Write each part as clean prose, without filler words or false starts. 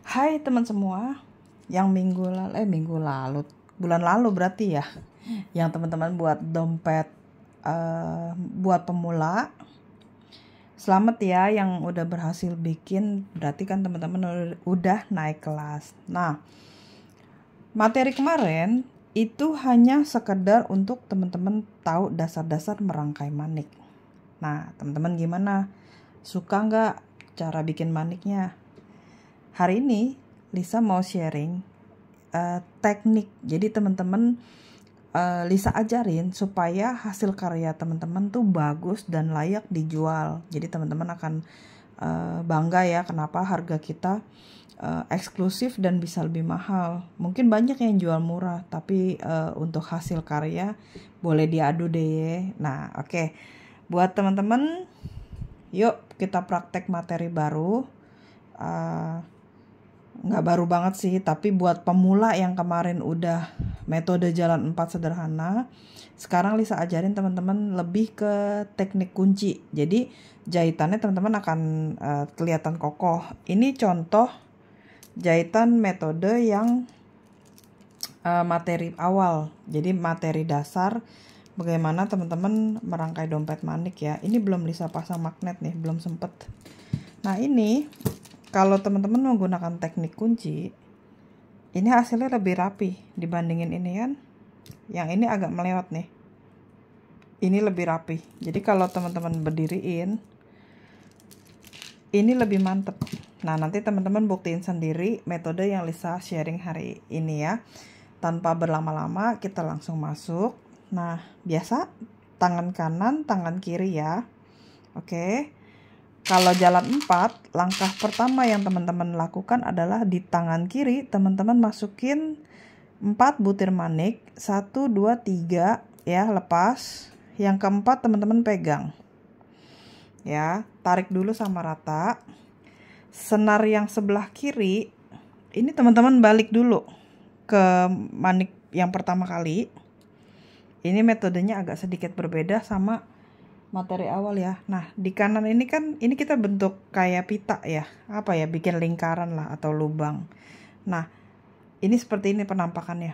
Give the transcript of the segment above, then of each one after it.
Hai teman semua, yang minggu lalu, bulan lalu berarti ya, yang teman-teman buat dompet buat pemula. Selamat ya yang udah berhasil bikin, berarti kan teman-teman udah naik kelas. Nah, materi kemarin itu hanya sekedar untuk teman-teman tahu dasar-dasar merangkai manik. Nah, teman-teman gimana? Suka nggak cara bikin maniknya? Hari ini Lisa mau sharing teknik. Jadi teman-teman Lisa ajarin supaya hasil karya teman-teman tuh bagus dan layak dijual. Jadi teman-teman akan bangga ya kenapa harga kita eksklusif dan bisa lebih mahal. Mungkin banyak yang jual murah, tapi untuk hasil karya boleh diadu deh. Nah, oke. Buat teman-teman, yuk kita praktek materi baru. Nggak baru banget sih, tapi buat pemula yang kemarin udah metode jalan 4 sederhana, sekarang Lisa ajarin teman-teman lebih ke teknik kunci. Jadi jahitannya teman-teman akan kelihatan kokoh. Ini contoh jahitan metode yang materi awal. Jadi materi dasar bagaimana teman-teman merangkai dompet manik ya. Ini belum Lisa pasang magnet nih, belum sempet. Nah ini kalau teman-teman menggunakan teknik kunci, ini hasilnya lebih rapi dibandingin ini kan. Yang ini agak melewat nih. Ini lebih rapi. Jadi kalau teman-teman berdiriin, ini lebih mantep. Nah, nanti teman-teman buktiin sendiri metode yang Lisa sharing hari ini ya. Tanpa berlama-lama, kita langsung masuk. Nah, biasa tangan kanan, tangan kiri ya. Oke. Kalau jalan 4, langkah pertama yang teman-teman lakukan adalah di tangan kiri, teman-teman masukin 4 butir manik, 1, 2, 3, ya, lepas. Yang keempat teman-teman pegang. Ya, tarik dulu sama rata. Senar yang sebelah kiri, ini teman-teman balik dulu ke manik yang pertama kali. Ini metodenya agak sedikit berbeda sama materi awal ya. Nah, di kanan ini kan, ini kita bentuk kayak pita ya. Apa ya, bikin lingkaran lah atau lubang. Nah, ini seperti ini penampakannya.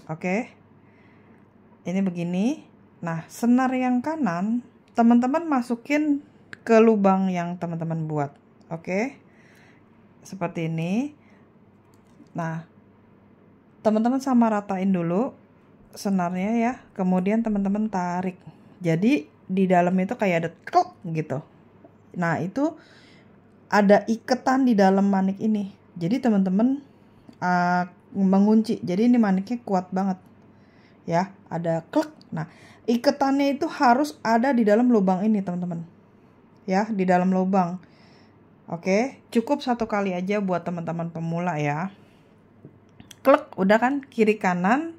Oke. Ini begini. Nah, senar yang kanan, teman-teman masukin ke lubang yang teman-teman buat. Oke. Seperti ini. Nah, teman-teman sama ratain dulu senarnya ya. Kemudian teman-teman tarik. Jadi di dalam itu kayak ada klok gitu. Nah, itu ada iketan di dalam manik ini. Jadi teman-teman mengunci. Jadi ini maniknya kuat banget. Ya, ada klek. Nah, iketannya itu harus ada di dalam lubang ini, teman-teman. Ya, di dalam lubang. Oke, cukup 1 kali aja buat teman-teman pemula ya. Klek, udah kan kiri kanan.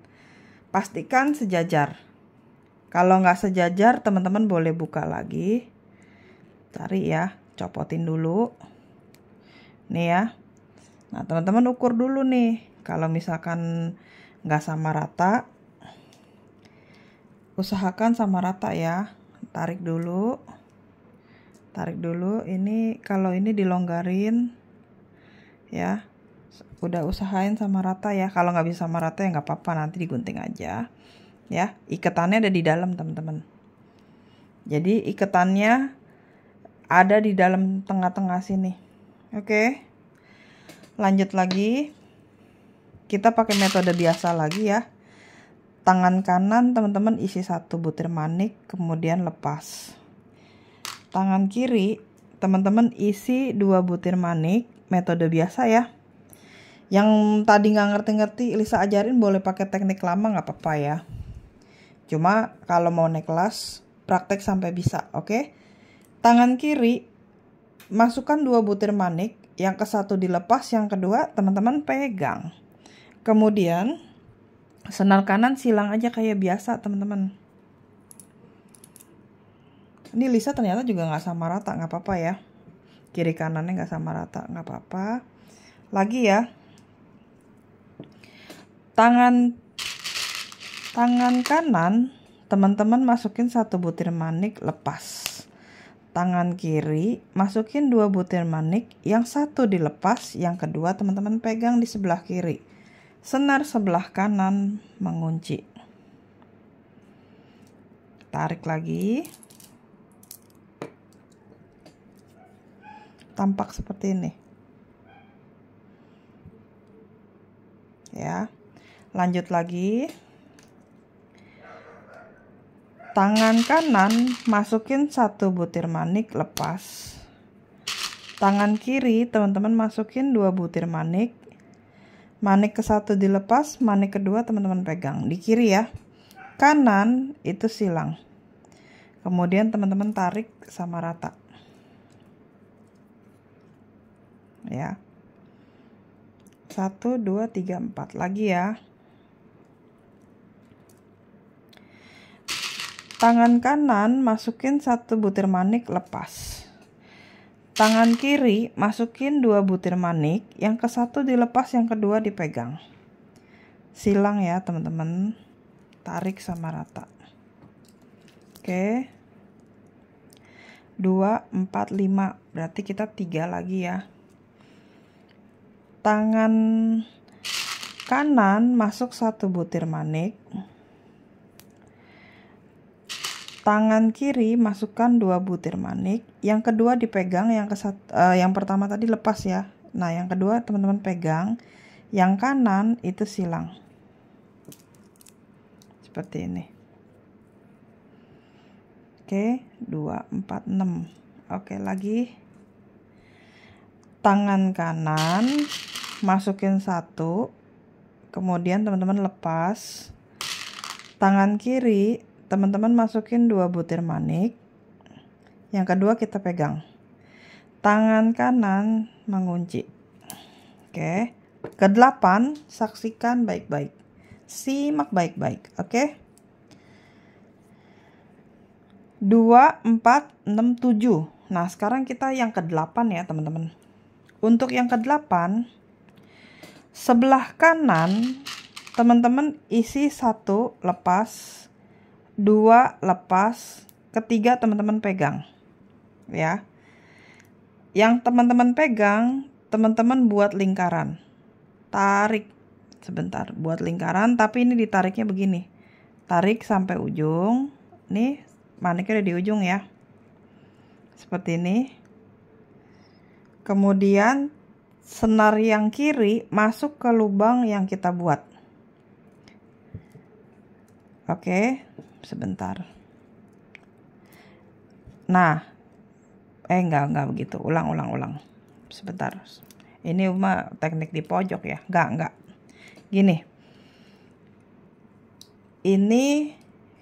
Pastikan sejajar. Kalau nggak sejajar, teman-teman boleh buka lagi. Tarik ya, copotin dulu. Nih ya. Nah, teman-teman ukur dulu nih. Kalau misalkan nggak sama rata, usahakan sama rata ya. Tarik dulu. Tarik dulu. Ini kalau ini dilonggarin. Ya. Udah usahain sama rata ya. Kalau nggak bisa sama rata ya nggak apa-apa, nanti digunting aja. Ya, iketannya ada di dalam teman-teman. Jadi iketannya ada di dalam tengah-tengah sini. Oke. Lanjut lagi. Kita pakai metode biasa lagi ya. Tangan kanan teman-teman isi 1 butir manik, kemudian lepas. Tangan kiri teman-teman isi 2 butir manik, metode biasa ya. Yang tadi nggak ngerti-ngerti Lisa ajarin boleh pakai teknik lama nggak apa-apa ya. Cuma kalau mau naik kelas, praktek sampai bisa, oke? Tangan kiri, masukkan 2 butir manik, yang ke 1 dilepas, yang kedua teman-teman pegang. Kemudian, senar kanan silang aja kayak biasa, teman-teman. Ini Lisa ternyata juga nggak sama rata, nggak apa-apa ya. Kiri kanannya nggak sama rata, nggak apa-apa. Lagi ya. Tangan kanan teman-teman masukin 1 butir manik, lepas. tangan kiri masukin 2 butir manik, yang satu dilepas, yang kedua teman-teman pegang di sebelah kiri. Senar sebelah kanan mengunci. Tarik lagi. Tampak seperti ini. Ya. Lanjut lagi. Tangan kanan masukin 1 butir manik, lepas. Tangan kiri teman-teman masukin 2 butir manik. Manik ke satu dilepas, manik kedua teman-teman pegang di kiri ya. Kanan itu silang. Kemudian teman-teman tarik sama rata. Ya. 1 2 3 4 lagi ya. Tangan kanan masukin 1 butir manik, lepas. Tangan kiri masukin 2 butir manik, yang ke satu dilepas, yang kedua dipegang. Silang ya teman-teman. Tarik sama rata. Oke. 2 4 5, berarti kita 3 lagi ya. Tangan kanan masuk 1 butir manik. Tangan kiri masukkan 2 butir manik, yang kedua dipegang, yang pertama tadi lepas ya. Nah, yang kedua teman-teman pegang, yang kanan itu silang. Seperti ini. Oke, 2 4 6. Oke, lagi. Tangan kanan masukin 1, kemudian teman-teman lepas. Tangan kiri teman-teman masukin 2 butir manik, yang kedua kita pegang. Tangan kanan mengunci. Oke. Ke-8 saksikan baik-baik, simak baik-baik. Oke. 2 4 6 7. Nah, sekarang kita yang ke-8 ya teman-teman. Untuk yang ke-8, sebelah kanan teman-teman isi 1 lepas, 2 lepas, ketiga teman-teman pegang ya. Yang teman-teman pegang, teman-teman buat lingkaran. Tarik sebentar, buat lingkaran, tapi ini ditariknya begini. Tarik sampai ujung. Nih, maniknya ada di ujung ya. Seperti ini. Kemudian senar yang kiri masuk ke lubang yang kita buat. Oke, sebentar. Nah, enggak begitu. Ulang. Sebentar. Ini mah teknik di pojok ya. Enggak. Gini. Ini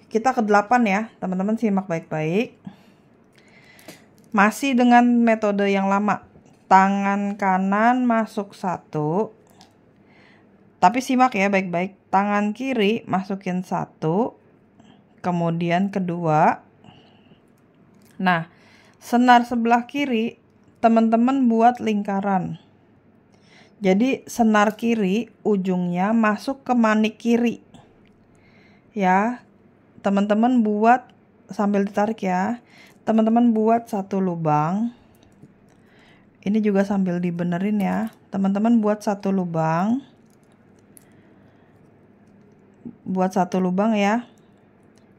kita ke-8 ya, teman-teman simak baik-baik. Masih dengan metode yang lama. Tangan kanan masuk 1. Tapi simak ya baik-baik. Tangan kiri masukin 1, kemudian kedua. Nah, senar sebelah kiri teman-teman buat lingkaran. Jadi senar kiri ujungnya masuk ke manik kiri. Ya, teman-teman buat sambil ditarik ya. Teman-teman buat 1 lubang. Ini juga sambil dibenerin ya. Teman-teman buat 1 lubang. Buat 1 lubang ya.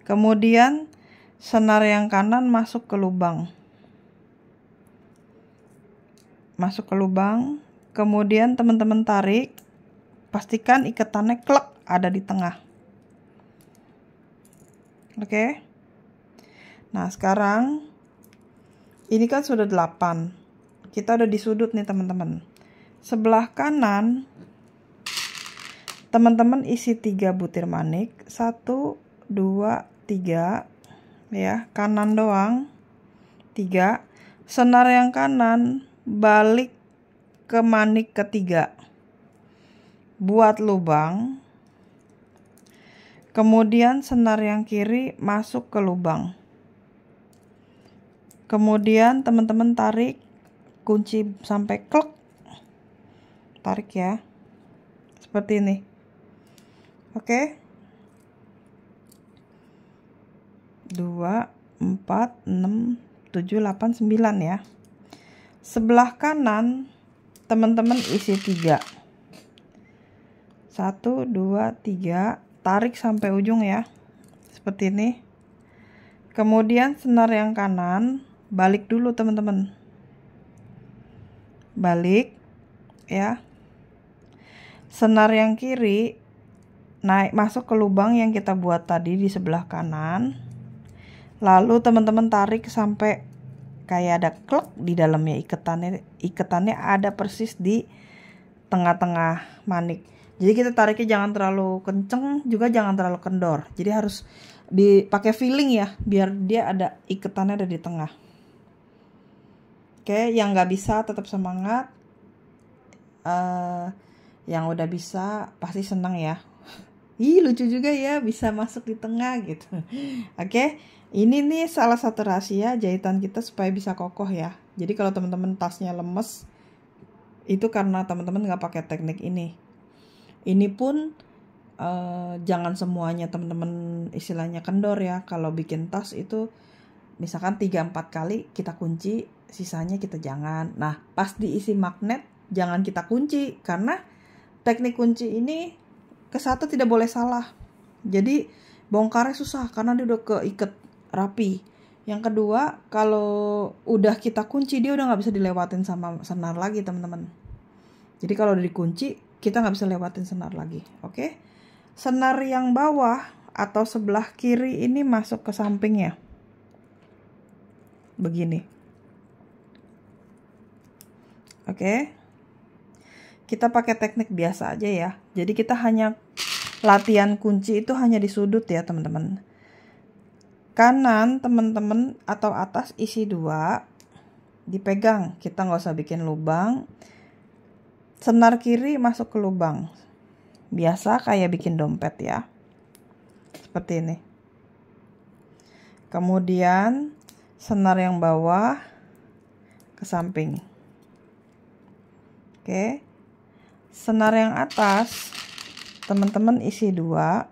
Kemudian senar yang kanan masuk ke lubang. Masuk ke lubang. Kemudian teman-teman tarik. Pastikan ikatannya klek ada di tengah. Oke. Nah, sekarang ini kan sudah 8. Kita udah di sudut nih teman-teman. Sebelah kanan teman-teman isi 3 butir manik. 1 2 3 ya, kanan doang 3. Senar yang kanan balik ke manik ketiga, buat lubang. Kemudian senar yang kiri masuk ke lubang. Kemudian teman-teman tarik, kunci sampai klek. Tarik ya. Seperti ini. Oke. 2 4 6 7, 8, 9 ya. Sebelah kanan teman-teman isi 3. 1, 2, 3, tarik sampai ujung ya. Seperti ini. Kemudian senar yang kanan balik dulu teman-teman. Balik ya. Senar yang kiri naik masuk ke lubang yang kita buat tadi di sebelah kanan. Lalu teman-teman tarik sampai kayak ada klek di dalamnya, ikatannya ada persis di tengah-tengah manik. Jadi kita tariknya jangan terlalu kenceng, juga jangan terlalu kendor. Jadi harus dipakai feeling ya, biar dia ada ikatannya ada di tengah. Oke, yang nggak bisa tetap semangat. Yang udah bisa pasti senang ya. Ih, lucu juga ya, bisa masuk di tengah gitu. Oke, ini nih salah satu rahasia jahitan kita supaya bisa kokoh ya. Jadi kalau teman-teman tasnya lemes, itu karena teman-teman nggak pakai teknik ini. Ini pun jangan semuanya teman-teman istilahnya kendor ya. Kalau bikin tas itu misalkan 3-4 kali kita kunci, sisanya kita jangan. Nah, pas diisi magnet jangan kita kunci, karena teknik kunci ini ke satu tidak boleh salah. Jadi bongkarnya susah karena dia udah keikat rapi. Yang kedua, kalau udah kita kunci dia udah nggak bisa dilewatin sama senar lagi teman-teman. Jadi kalau udah dikunci kita nggak bisa lewatin senar lagi. Oke? Senar yang bawah atau sebelah kiri ini masuk ke sampingnya. Begini. Oke? Kita pakai teknik biasa aja ya. Jadi kita hanya latihan kunci itu hanya di sudut ya teman-teman. Kanan teman-teman atau atas isi 2, dipegang. Kita nggak usah bikin lubang. Senar kiri masuk ke lubang. Biasa kayak bikin dompet ya. Seperti ini. Kemudian senar yang bawah ke samping. Oke. Senar yang atas teman-teman isi 2.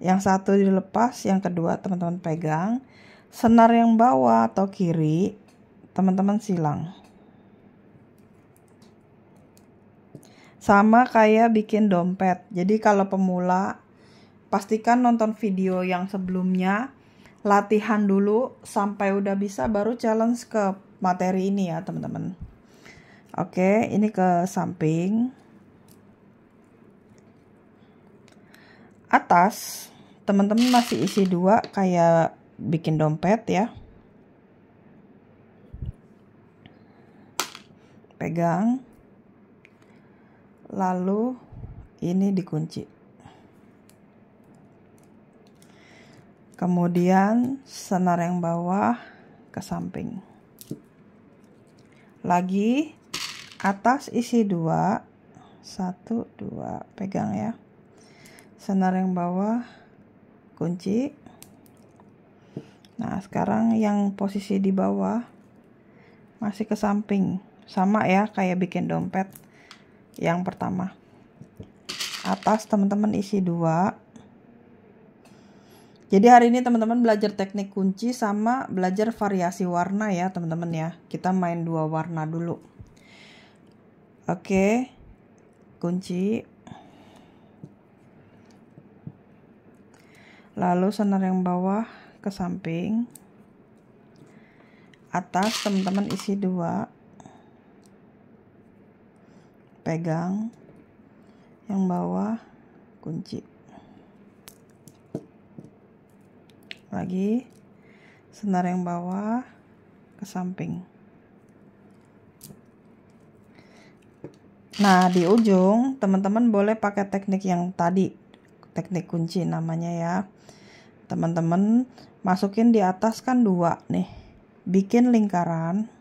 Yang satu dilepas, yang kedua teman-teman pegang. Senar yang bawah atau kiri teman-teman silang. Sama kayak bikin dompet. Jadi kalau pemula, pastikan nonton video yang sebelumnya, latihan dulu sampai udah bisa, baru challenge ke materi ini ya teman-teman. Oke, ini ke samping. Atas, teman-teman masih isi 2 kayak bikin dompet ya. Pegang. Lalu ini dikunci. Kemudian senar yang bawah ke samping. Lagi atas isi 2, 1, 2, pegang ya. Senar yang bawah kunci. Nah, sekarang yang posisi di bawah masih ke samping. Sama ya kayak bikin dompet yang pertama. Atas teman-teman isi 2. Jadi hari ini teman-teman belajar teknik kunci sama belajar variasi warna ya teman-teman ya. Kita main 2 warna dulu. Oke, kunci. Lalu senar yang bawah ke samping. Atas teman-teman isi 2. Pegang. Yang bawah kunci. Lagi senar yang bawah ke samping. Nah, di ujung teman-teman boleh pakai teknik yang tadi, teknik kunci namanya ya. Teman-teman masukin di atas kan 2 nih, bikin lingkaran.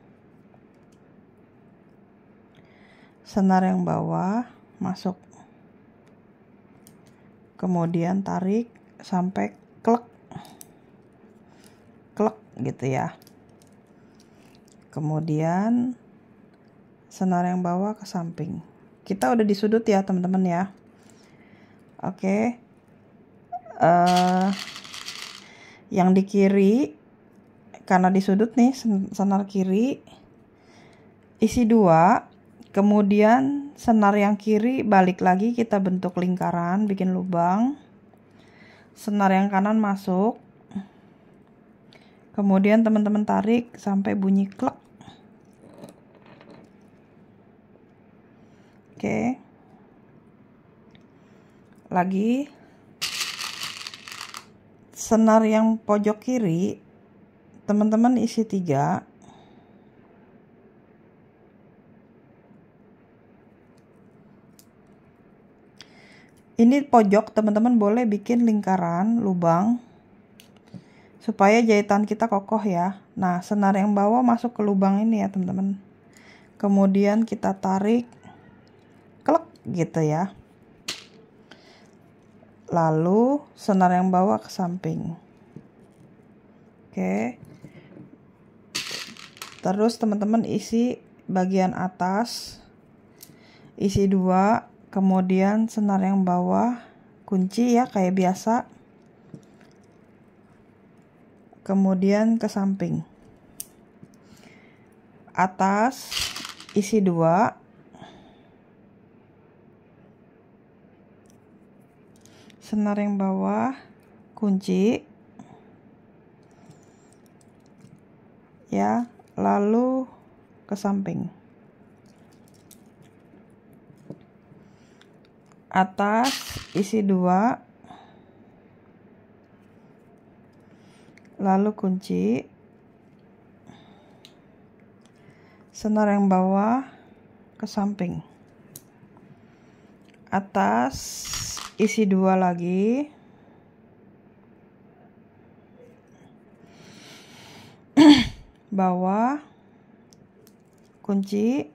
Senar yang bawah masuk, kemudian tarik sampai klek gitu ya. Kemudian senar yang bawah ke samping. Kita udah di sudut ya teman-teman ya. Oke. Yang di kiri karena di sudut nih senar kiri isi 2, kemudian senar yang kiri balik lagi kita bentuk lingkaran, bikin lubang, senar yang kanan masuk, kemudian teman-teman tarik sampai bunyi klek. Oke, lagi senar yang pojok kiri teman-teman isi 3, ini pojok teman-teman boleh bikin lingkaran lubang supaya jahitan kita kokoh ya. Nah, senar yang bawah masuk ke lubang ini ya teman-teman, kemudian kita tarik klek gitu ya, lalu senar yang bawah ke samping. Oke, terus teman-teman isi bagian atas isi 2, kemudian senar yang bawah kunci ya kayak biasa, kemudian ke samping. Atas isi 2, senar yang bawah kunci ya, lalu ke samping. Atas isi 2, lalu kunci, senar yang bawah ke samping. Atas isi 2 lagi, bawah kunci,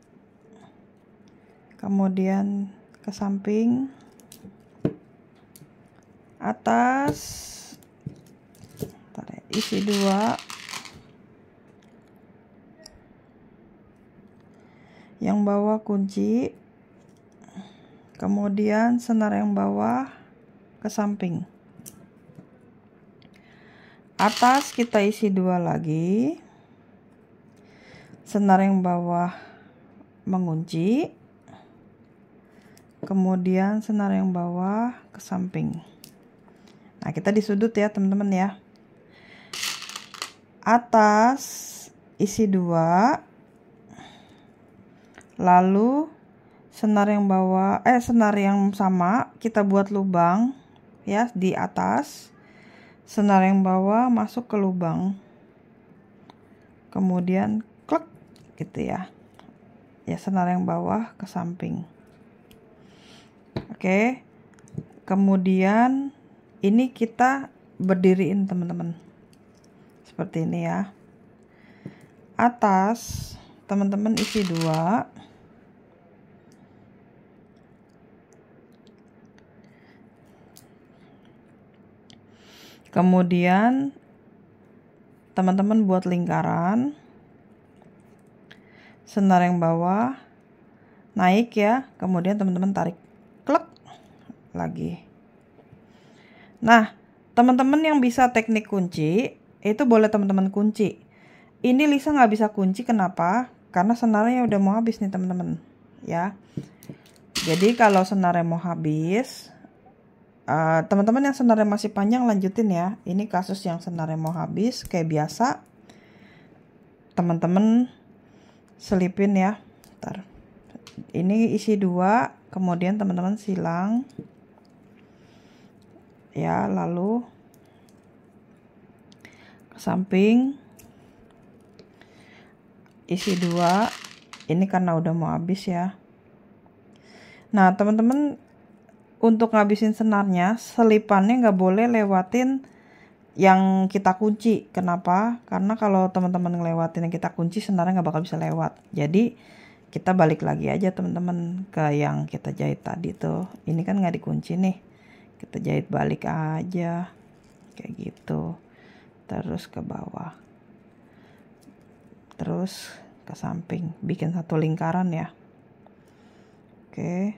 kemudian ke samping. Atas isi 2, yang bawah kunci, kemudian senar yang bawah ke samping. Atas kita isi 2 lagi, senar yang bawah mengunci, kemudian senar yang bawah ke samping. Nah, kita di sudut ya teman-teman ya. Atas isi 2, lalu senar yang bawah senar yang sama kita buat lubang ya di atas, senar yang bawah masuk ke lubang, kemudian klek gitu ya, senar yang bawah ke samping. Oke, kemudian ini kita berdiriin teman-teman seperti ini ya. Atas teman-teman isi 2, kemudian teman-teman buat lingkaran, senar yang bawah naik ya, kemudian teman-teman tarik klek lagi. Nah, teman-teman yang bisa teknik kunci itu boleh teman-teman kunci. Ini Lisa nggak bisa kunci, kenapa? Karena senarnya udah mau habis nih teman-teman ya. Jadi kalau senarnya mau habis, teman-teman yang senarnya masih panjang lanjutin ya. Ini kasus yang senarnya mau habis, kayak biasa teman-teman selipin ya. Ntar. Ini isi 2, kemudian teman-teman silang ya, lalu ke samping isi 2. Ini karena udah mau habis ya. Nah teman-teman, untuk ngabisin senarnya, selipannya nggak boleh lewatin yang kita kunci. Kenapa? Karena kalau teman-teman ngelewatin yang kita kunci, senarnya nggak bakal bisa lewat. Jadi kita balik lagi aja teman-teman ke yang kita jahit tadi tuh. Ini kan nggak dikunci nih, kita jahit balik aja kayak gitu, terus ke bawah, terus ke samping, bikin satu lingkaran ya. Oke,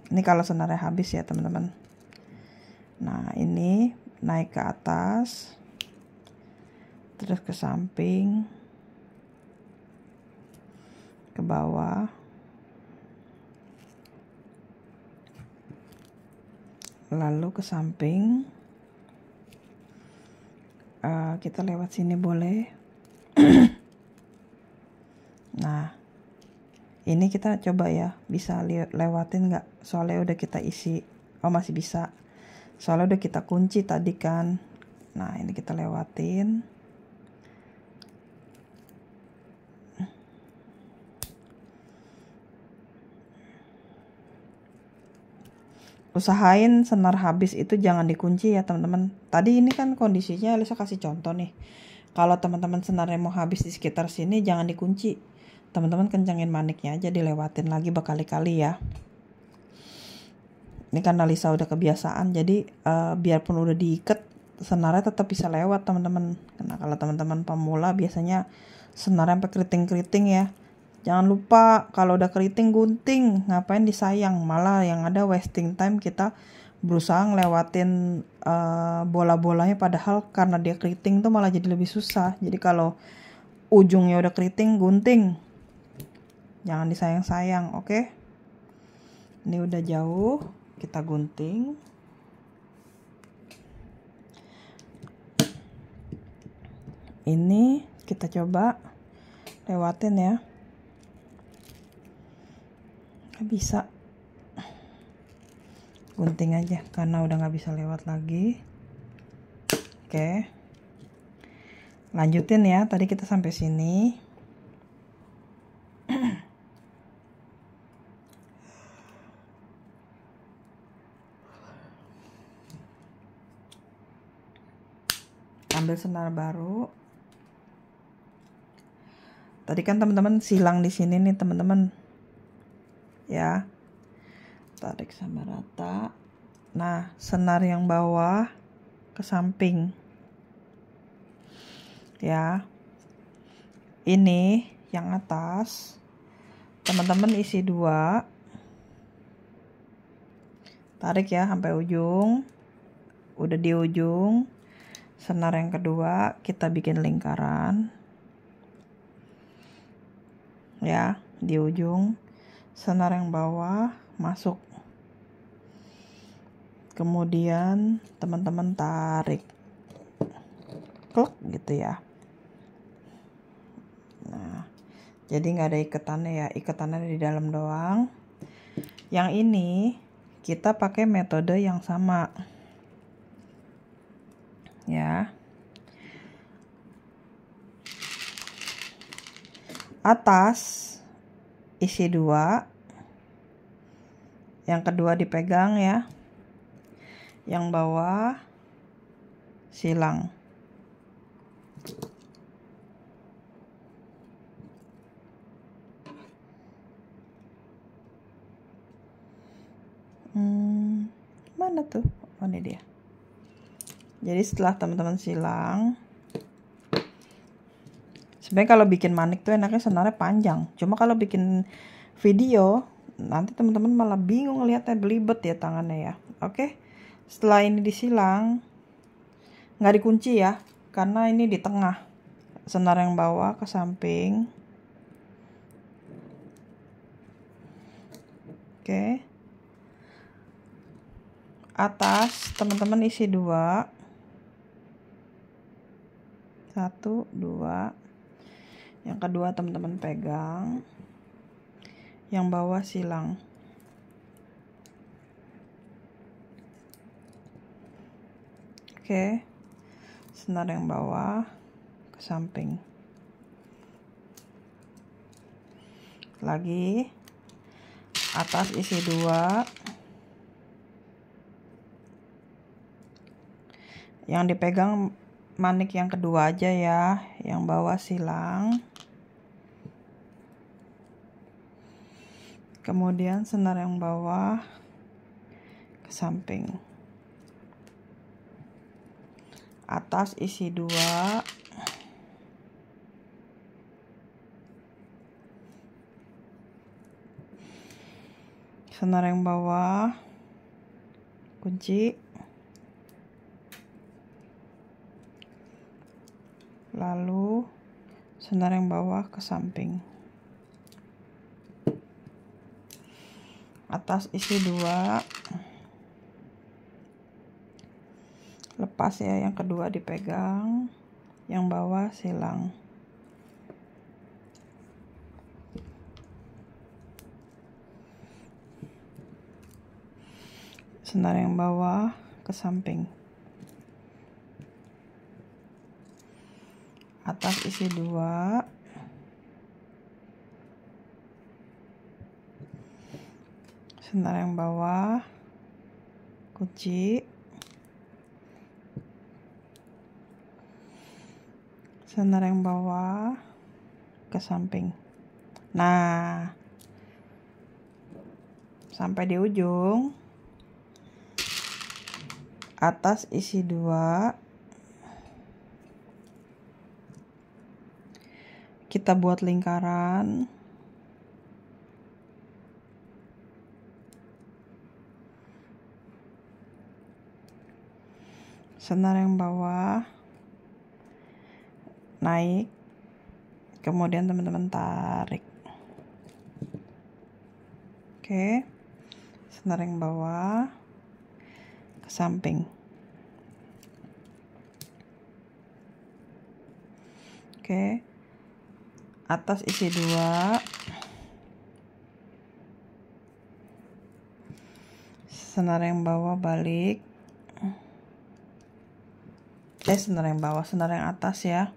ini kalau senarnya habis ya teman-teman. Nah, ini naik ke atas, terus ke samping, ke bawah, lalu ke samping. Kita lewat sini boleh. Nah, ini kita coba ya, bisa lewatin nggak? Soalnya udah kita isi. Oh, masih bisa. Soalnya udah kita kunci tadi kan. Nah, ini kita lewatin. Usahain senar habis itu jangan dikunci ya teman-teman. Tadi ini kan kondisinya Elisa kasih contoh nih. Kalau teman-teman senarnya mau habis di sekitar sini jangan dikunci. Teman-teman kencangin maniknya aja, dilewatin lagi berkali-kali ya. Ini karena Lisa udah kebiasaan, jadi biarpun udah diikat, senarnya tetap bisa lewat teman-teman. Karena kalau teman-teman pemula biasanya senarnya sampai keriting-keriting ya. Jangan lupa kalau udah keriting gunting, ngapain disayang, malah yang ada wasting time, kita berusaha ngelewatin bola-bolanya, padahal karena dia keriting tuh malah jadi lebih susah. Jadi kalau ujungnya udah keriting, gunting, jangan disayang-sayang, oke? Ini udah jauh, kita gunting. Ini kita coba lewatin ya. Gak bisa, gunting aja karena udah gak bisa lewat lagi. Oke, lanjutin ya, tadi kita sampai sini. Ambil senar baru. Tadi kan teman-teman silang di sini nih teman-teman ya, tarik sama rata. Nah, senar yang bawah ke samping ya. Ini yang atas teman-teman isi 2, tarik ya sampai ujung. Udah di ujung, senar yang kedua kita bikin lingkaran ya, di ujung. Senar yang bawah masuk, kemudian teman-teman tarik klek gitu ya. Nah, jadi nggak ada ikatannya ya, ikatannya di dalam doang. Yang ini kita pakai metode yang sama ya. Atas isi 2, yang kedua dipegang ya, yang bawah silang. Mana tuh? Oh, ini dia. Jadi setelah teman-teman silang, sebenarnya kalau bikin manik tuh enaknya senarnya panjang. Cuma kalau bikin video nanti teman-teman malah bingung lihatnya, belibet ya tangannya ya. Oke, setelah ini disilang, nggak dikunci ya, karena ini di tengah. Senar yang bawah ke samping. Oke, atas teman-teman isi 2, 1, 2. Yang kedua teman-teman pegang, yang bawah silang. Oke, senar yang bawah ke samping. Lagi atas isi 2, yang dipegang manik yang kedua aja ya, yang bawah silang. Kemudian senar yang bawah ke samping. Atas isi 2, senar yang bawah kunci. senar yang bawah ke samping. Atas isi 2, lepas ya, yang kedua dipegang, yang bawah silang. Senar yang bawah ke samping. Atas isi 2, senar yang bawah kunci, senar yang bawah ke samping. Nah, sampai di ujung. Atas isi 2, kita buat lingkaran. Senar yang bawah naik, kemudian teman-teman tarik. Oke, senar yang bawah ke samping. Oke, atas isi 2, senar yang bawah balik, senar yang bawah, senar yang atas ya,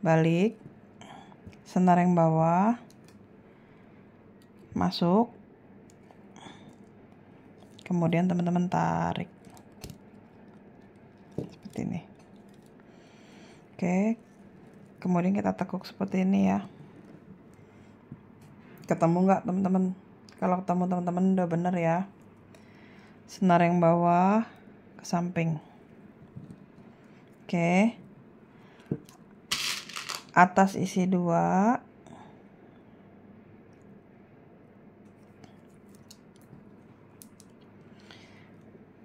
balik, senar yang bawah masuk, kemudian teman-teman tarik seperti ini. Oke, kemudian kita tekuk seperti ini ya. Ketemu nggak teman-teman? Kalau ketemu teman-teman udah bener ya. Senar yang bawah ke samping. Oke, atas isi 2,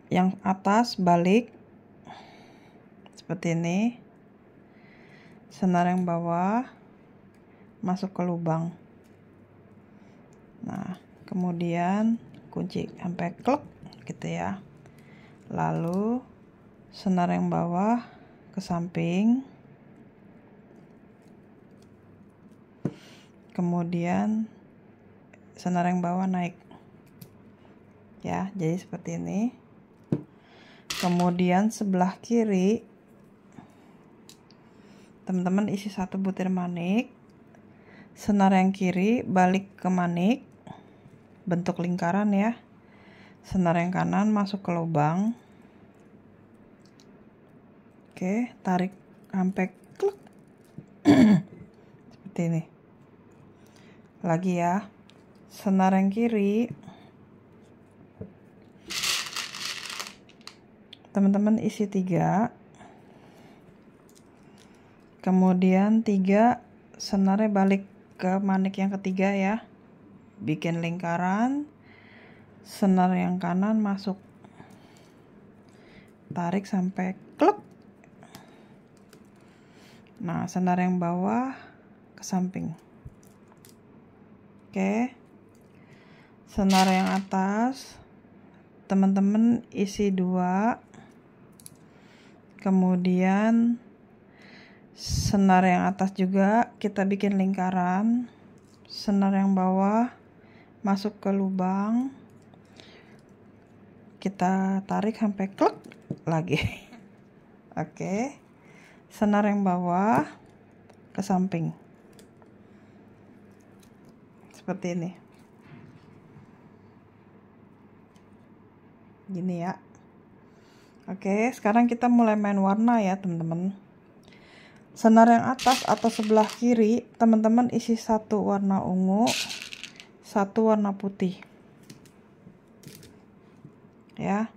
yang atas balik seperti ini, senar yang bawah masuk ke lubang. Nah, kemudian kunci sampai klek gitu ya. Lalu senar yang bawah ke samping, kemudian senar yang bawah naik ya, jadi seperti ini. Kemudian sebelah kiri teman-teman isi 1 butir manik, senar yang kiri balik ke manik, bentuk lingkaran ya. Senar yang kanan masuk ke lubang. Oke, tarik sampai klek seperti ini. Lagi ya, senar yang kiri teman-teman isi 3, kemudian 3 senarnya balik ke manik yang ketiga ya, bikin lingkaran, senar yang kanan masuk, tarik sampai klek. Nah, senar yang bawah ke samping. Oke, senar yang atas teman-teman isi 2, kemudian senar yang atas juga kita bikin lingkaran, senar yang bawah masuk ke lubang, kita tarik sampai klek lagi. Oke, senar yang bawah ke samping seperti ini, gini ya. Oke, sekarang kita mulai main warna ya teman-teman. Senar yang atas atau sebelah kiri teman-teman isi 1 warna ungu, 1 warna putih ya.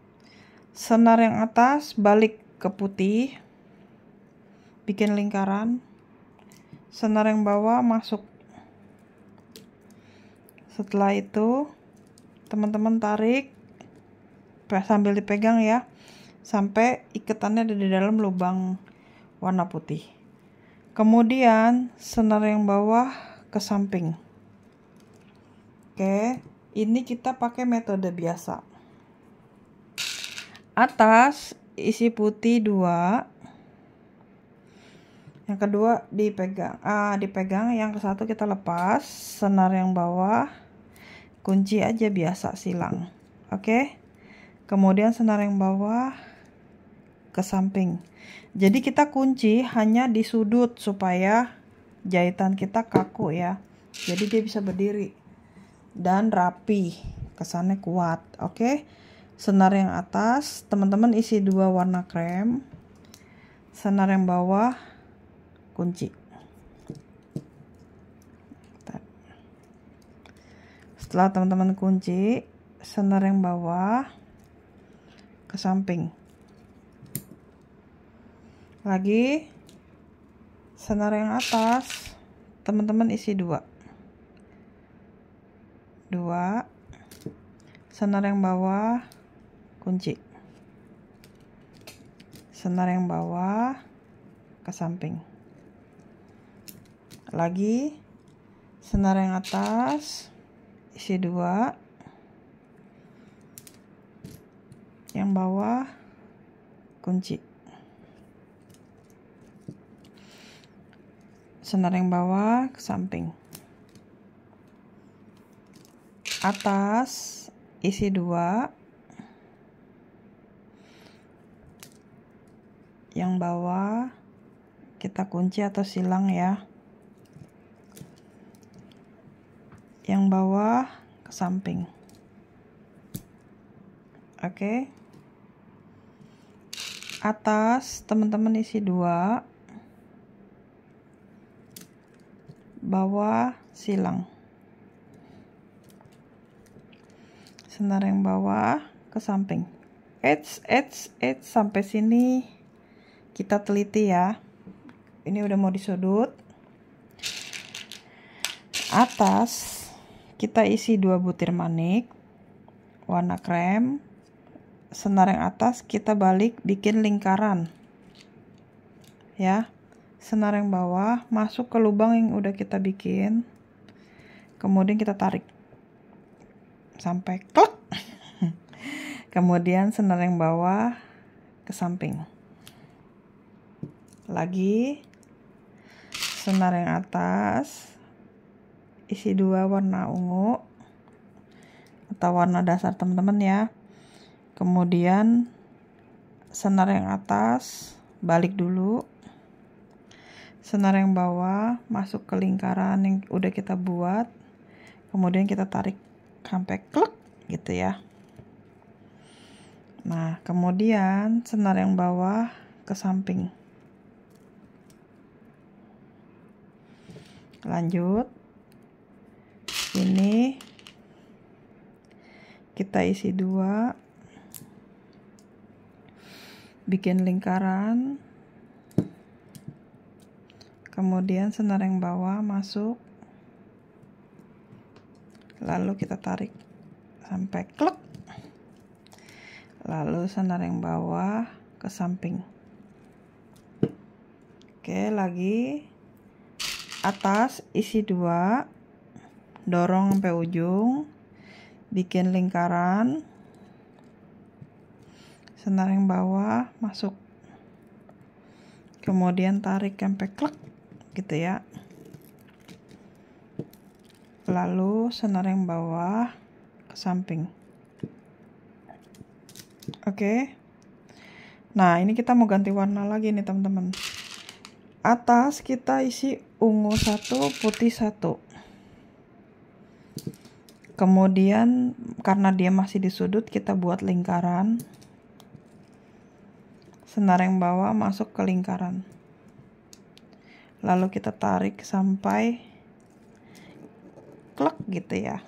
Senar yang atas balik ke putih, bikin lingkaran, senar yang bawah masuk. Setelah itu teman-teman tarik sambil dipegang ya, sampai ikatannya ada di dalam lubang warna putih. Kemudian senar yang bawah ke samping. Oke, ini kita pakai metode biasa. Atas isi putih 2, yang kedua dipegang, yang ke satu kita lepas, senar yang bawah kunci aja biasa silang. Oke, kemudian senar yang bawah ke samping. Jadi kita kunci hanya di sudut supaya jahitan kita kaku ya, jadi dia bisa berdiri dan rapi, kesannya kuat. Oke, senar yang atas teman-teman isi 2 warna krem, senar yang bawah kunci. Setelah teman-teman kunci, senar yang bawah ke samping. Lagi senar yang atas teman-teman isi 2, senar yang bawah kunci, senar yang bawah ke samping. Lagi senar yang atas isi 2, yang bawah kunci, senar yang bawah ke samping. Atas isi 2, yang bawah kita kunci atau silang ya, yang bawah ke samping. Oke, atas teman-teman isi 2, bawah silang, senar yang bawah ke samping. Sampai sini kita teliti ya. Ini udah mau disudut. Atas kita isi 2 butir manik warna krem, senar yang atas kita balik bikin lingkaran ya, senar yang bawah masuk ke lubang yang udah kita bikin, kemudian kita tarik sampai klek. Kemudian senar yang bawah ke samping. Lagi senar yang atas isi 2 warna ungu atau warna dasar teman-teman ya. Kemudian senar yang atas balik dulu, senar yang bawah masuk ke lingkaran yang udah kita buat, kemudian kita tarik sampai klek gitu ya. Nah, kemudian senar yang bawah ke samping. Lanjut, ini kita isi 2, bikin lingkaran, kemudian senar yang bawah masuk, lalu kita tarik sampai klek, lalu senar yang bawah ke samping. Oke, lagi atas isi 2, dorong sampai ujung, bikin lingkaran, senar yang bawah masuk, kemudian tarik sampai klek gitu ya, lalu senar yang bawah ke samping. Oke, nah ini kita mau ganti warna lagi nih teman-teman. Atas kita isi ungu 1, putih 1. Kemudian karena dia masih di sudut, kita buat lingkaran, senar yang bawah masuk ke lingkaran, lalu kita tarik sampai klek gitu ya,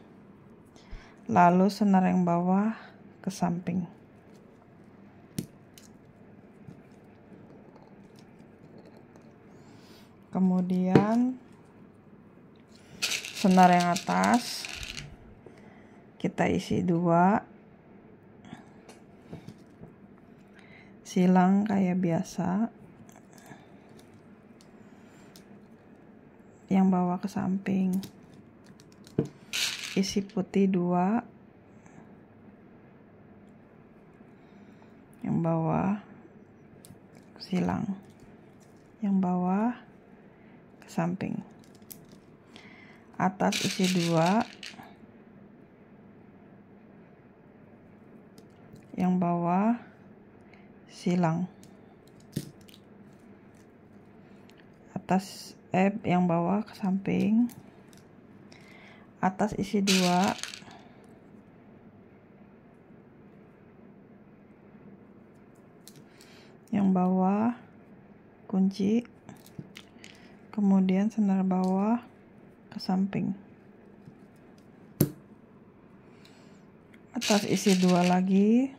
lalu senar yang bawah ke samping. Kemudian senar yang atas kita isi 2, silang kayak biasa, yang bawah ke samping. Isi putih 2, yang bawah silang, yang bawah ke samping. Atas isi 2, yang bawah silang. Atas yang bawah ke samping. Atas isi 2, yang bawah kunci, kemudian senar bawah ke samping. Atas isi 2 lagi,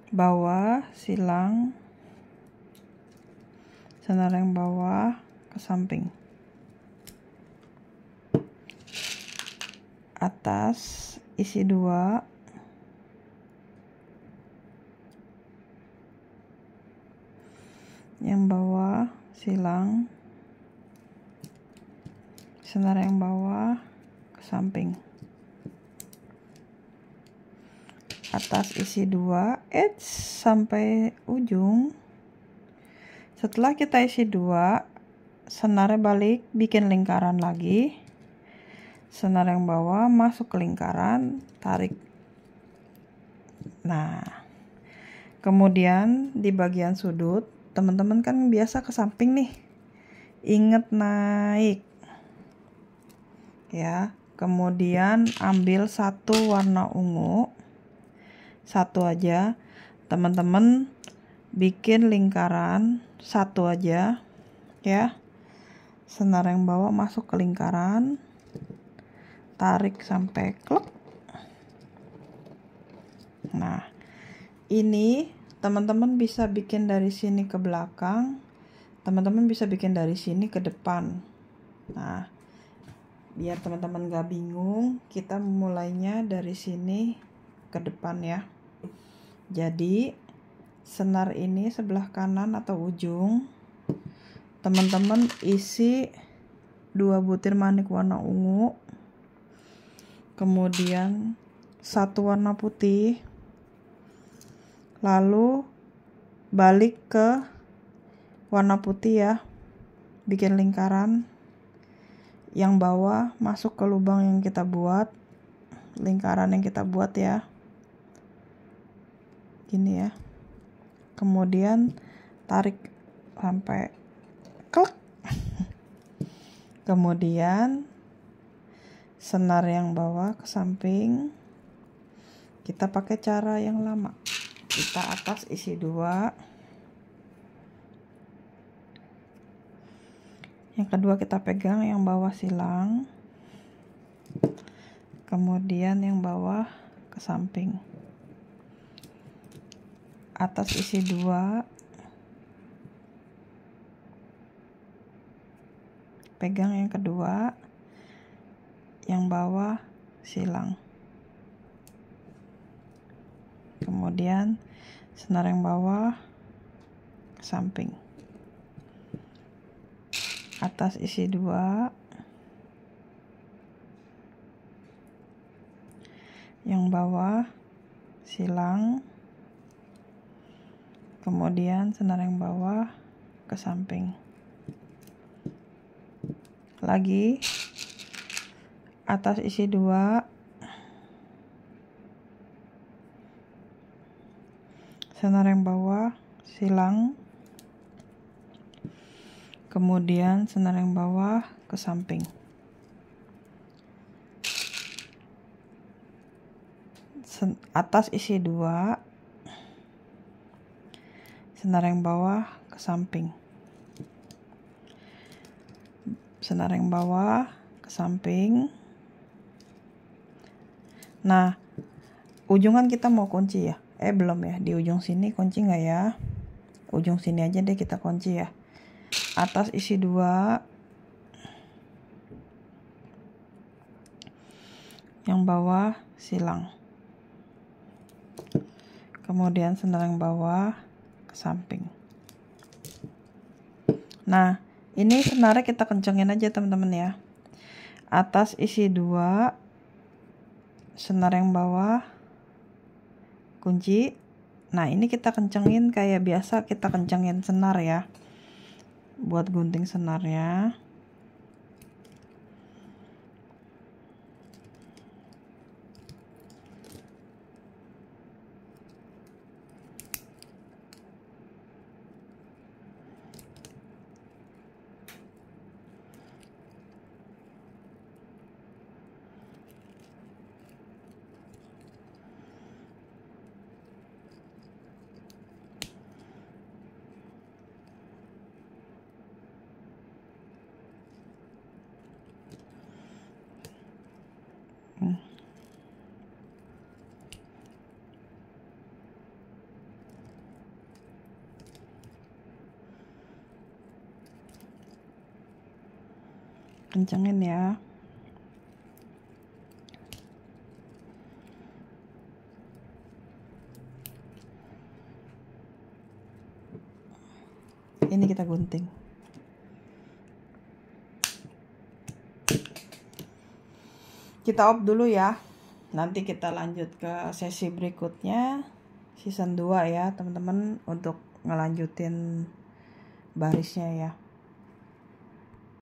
bawah silang, senar yang bawah ke samping. Atas isi 2, yang bawah silang, senar yang bawah ke samping. Atas isi 2, sampai ujung. Setelah kita isi 2, senarnya balik, bikin lingkaran lagi. Senar yang bawah masuk ke lingkaran, tarik. Nah, kemudian di bagian sudut, teman-teman kan biasa ke samping nih. Ingat naik. Ya, kemudian ambil satu warna ungu. Satu aja. Teman-teman bikin lingkaran satu aja, ya. Senar yang bawah masuk ke lingkaran, tarik sampai klep. Nah, ini teman-teman bisa bikin dari sini ke belakang, teman-teman bisa bikin dari sini ke depan. Nah, biar teman-teman gak bingung, kita mulainya dari sini ke depan ya. Jadi senar ini sebelah kanan atau ujung, teman-teman isi 2 butir manik warna ungu, kemudian 1 warna putih, lalu balik ke warna putih ya, bikin lingkaran, yang bawah masuk ke lubang yang kita buat, lingkaran yang kita buat ya, gini ya. Kemudian tarik sampai klek. Kemudian senar yang bawah ke samping. Kita pakai cara yang lama. Kita atas isi 2. Yang kedua kita pegang, yang bawah silang. Kemudian yang bawah ke samping. Atas isi 2, pegang yang kedua, yang bawah silang, kemudian senar yang bawah ke samping. Atas isi 2, yang bawah silang, kemudian senar yang bawah ke samping. Lagi atas isi 2, senar yang bawah silang, kemudian senar yang bawah ke samping. Atas isi 2, senar yang bawah ke samping, senar yang bawah ke samping. Nah, ujung kan kita mau kunci ya, belum ya, di ujung sini kunci nggak ya, ujung sini aja deh kita kunci ya. Atas isi 2, yang bawah silang, kemudian senar yang bawah ke samping. Nah, ini senarnya kita kencengin aja teman-teman ya. Atas isi 2, senar yang bawah kunci. Nah, ini kita kencengin kayak biasa kita kencengin senar ya. Buat gunting senarnya. Kencengin ya. Ini kita gunting. Kita off dulu ya. Nanti kita lanjut ke sesi berikutnya, season 2 ya teman-teman, untuk ngelanjutin barisnya ya.